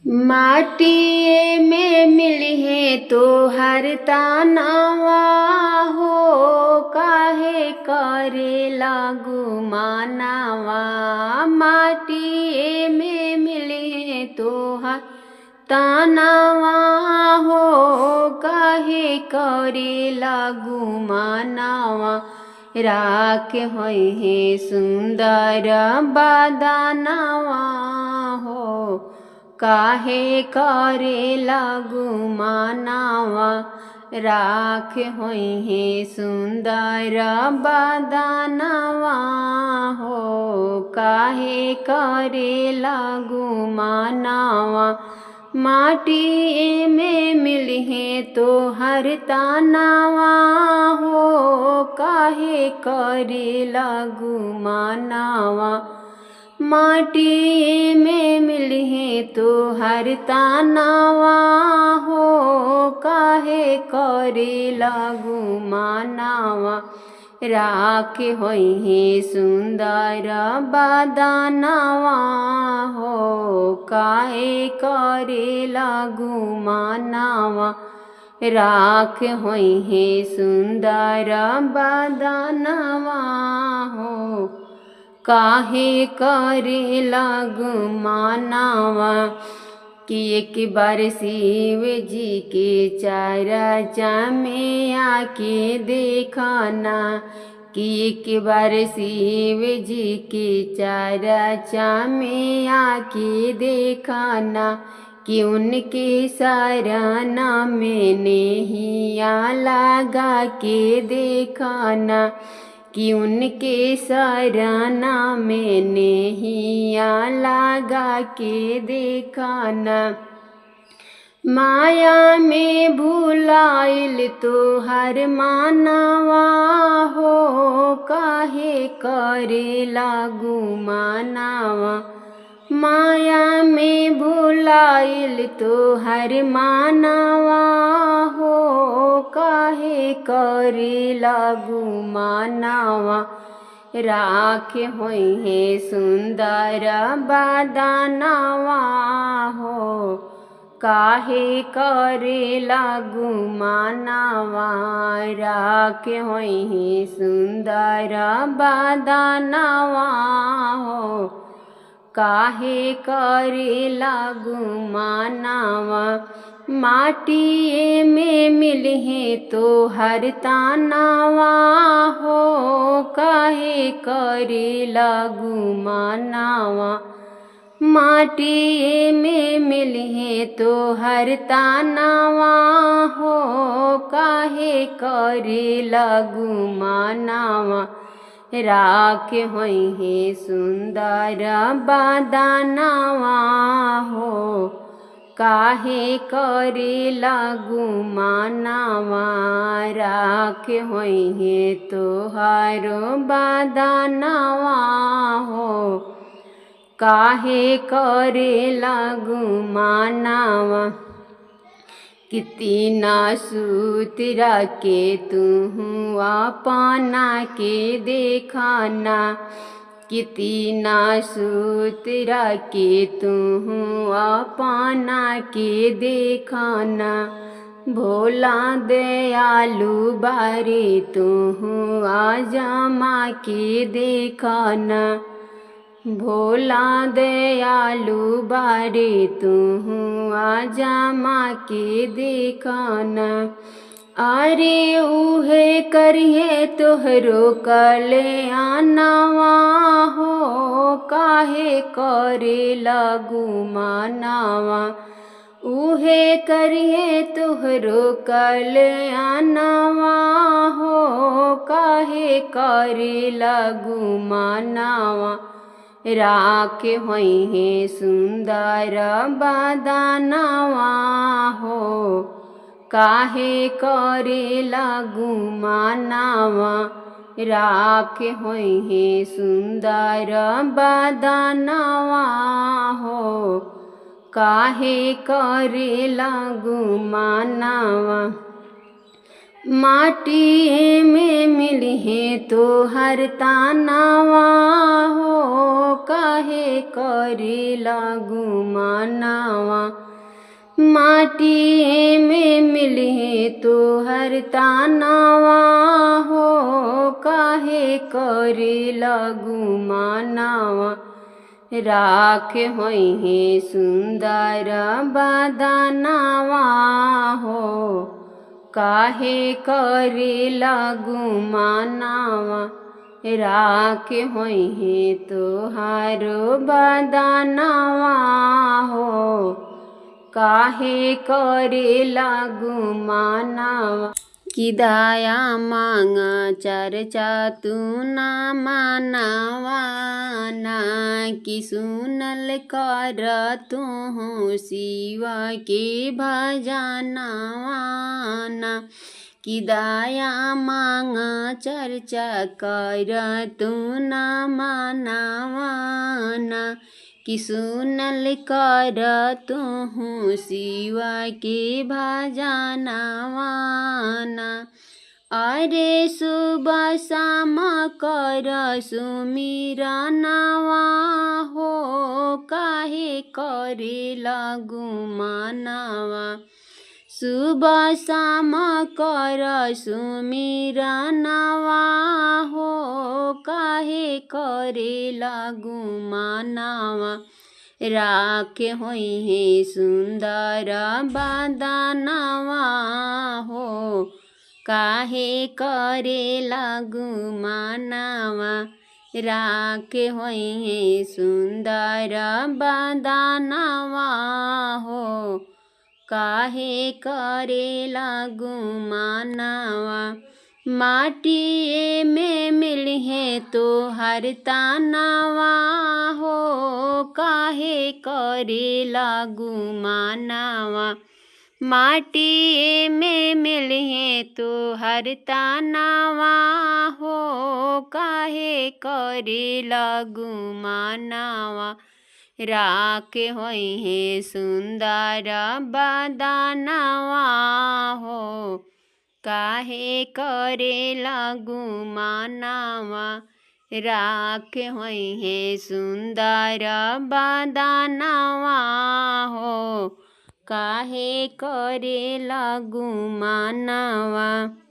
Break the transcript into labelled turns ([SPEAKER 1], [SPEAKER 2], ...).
[SPEAKER 1] माटिए में मिलिहे तो हर तानावा हो, काहे करे लागू मानावा। माटिए में मिलिहे तो हर तानावा हो, काहे करे लागू मानावा। राख होइहे सुंदर बदनवा हो, काहे करे लागू मानावा। राख होइहे सुंदर बदनवा हो, काहे करे लागू मानावा। माटी में मिलिहे तो हर तानावा हो, काहे करे लागू मानावा। माटी में मिलिहे तो हर तानावा हो, काहे करे लागू मानावा। राख होइहे सुंदर बदनवा हो, काहे करे लागू मानावा। राख होइहे सुंदर बदनवा हो, काहे करे लागू मानावा। कि एक बार शिव जी के चरचा में आके देखना, कि एक बार शिव जी के चरचा में आके देखना। कि उनके शरण में नेहिया लगा के देखना, कि उनके शरण में नेहिया लगा के देखना। माया में भुलाइल तो हर मानवा हो, काहे करे लागू मानवा। माया में भुलाइल तो हर मानवा हो, काहे करे लागू मानवा। राख होइहे सुंदर बदनवा हो, काहे करे लागू मानवा। राख होइहे सुंदर बदनवा हो, काहे करे लागू मानवा। माटिए में मिलिहे तो हर तानावा हो, काहे करे लागू मानवा। माटिए में मिलिहे तो हर तानावा हो, काहे करे लागू मानवा। राख होइहे सुंदर बदनवा हो, काहे करे लागू मानवा। राख होइहे तोहार बदनवा हो, काहे करे लागू मानवा। कितना सूत्र के तू अपना के देखना, कितना सूत्र के तू अपना के देखना। भोला दयालु बारे तू आजमा के देखना, भोला दयालु बारे तू आजमा के देखना। अरे उहे करिए तोहरो कल्याणवा हो, काहे करे लागू मानवा। उहे करिए तोहरो कल्याणवा हो, काहे करे लागू मानवा। राख होइहे सुंदर बदनवा हो, काहे करे लागू मानवा। राख होइहे सुंदर बदनवा हो, काहे करे लागू मानवा। माटी में मिलहे तो हर तानावा हो, काहे करे लागू मानावा। माटी में मिलहे तो हर तानावा हो, काहे करे लागू मानावा। राख होइहे सुंदर बदनावा हो, काहे करे लागू मानावा। राख होइहे तोहार बदनावा हो, काहे करे लागू मानावा। कि दया मांगा चर्चा तू ना मानावा ना, कि सुनल कर तू शिवा के भजनावा ना। कि दया मांगा चर्चा कर तू ना मानावा ना, कि सुनल कर तू शिवा के भजनावा ना। अरे सुबह शाम कर सुमिरनवा हो, काहे करे लागू मानावा। सुबह शाम कर सुमिरनवा हो, काहे करे लागू मानावा। राख होइहे सुंदर बदनावा हो, काहे करे लागू मानावा। राख होइहे सुंदर बदनावा हो, काहे करे लागू मानावा। माटी में मिलहे तो हर तानावा हो, काहे करे लागू मानावा। माटी में मिलहे तो हर तानावा हो, काहे करे लागू मानावा। राख होइहे सुंदर बदनावा हो, काहे करे लागू मानावा। राख होइहे सुंदर बदनावा हो, काहे करे लागू मानावा।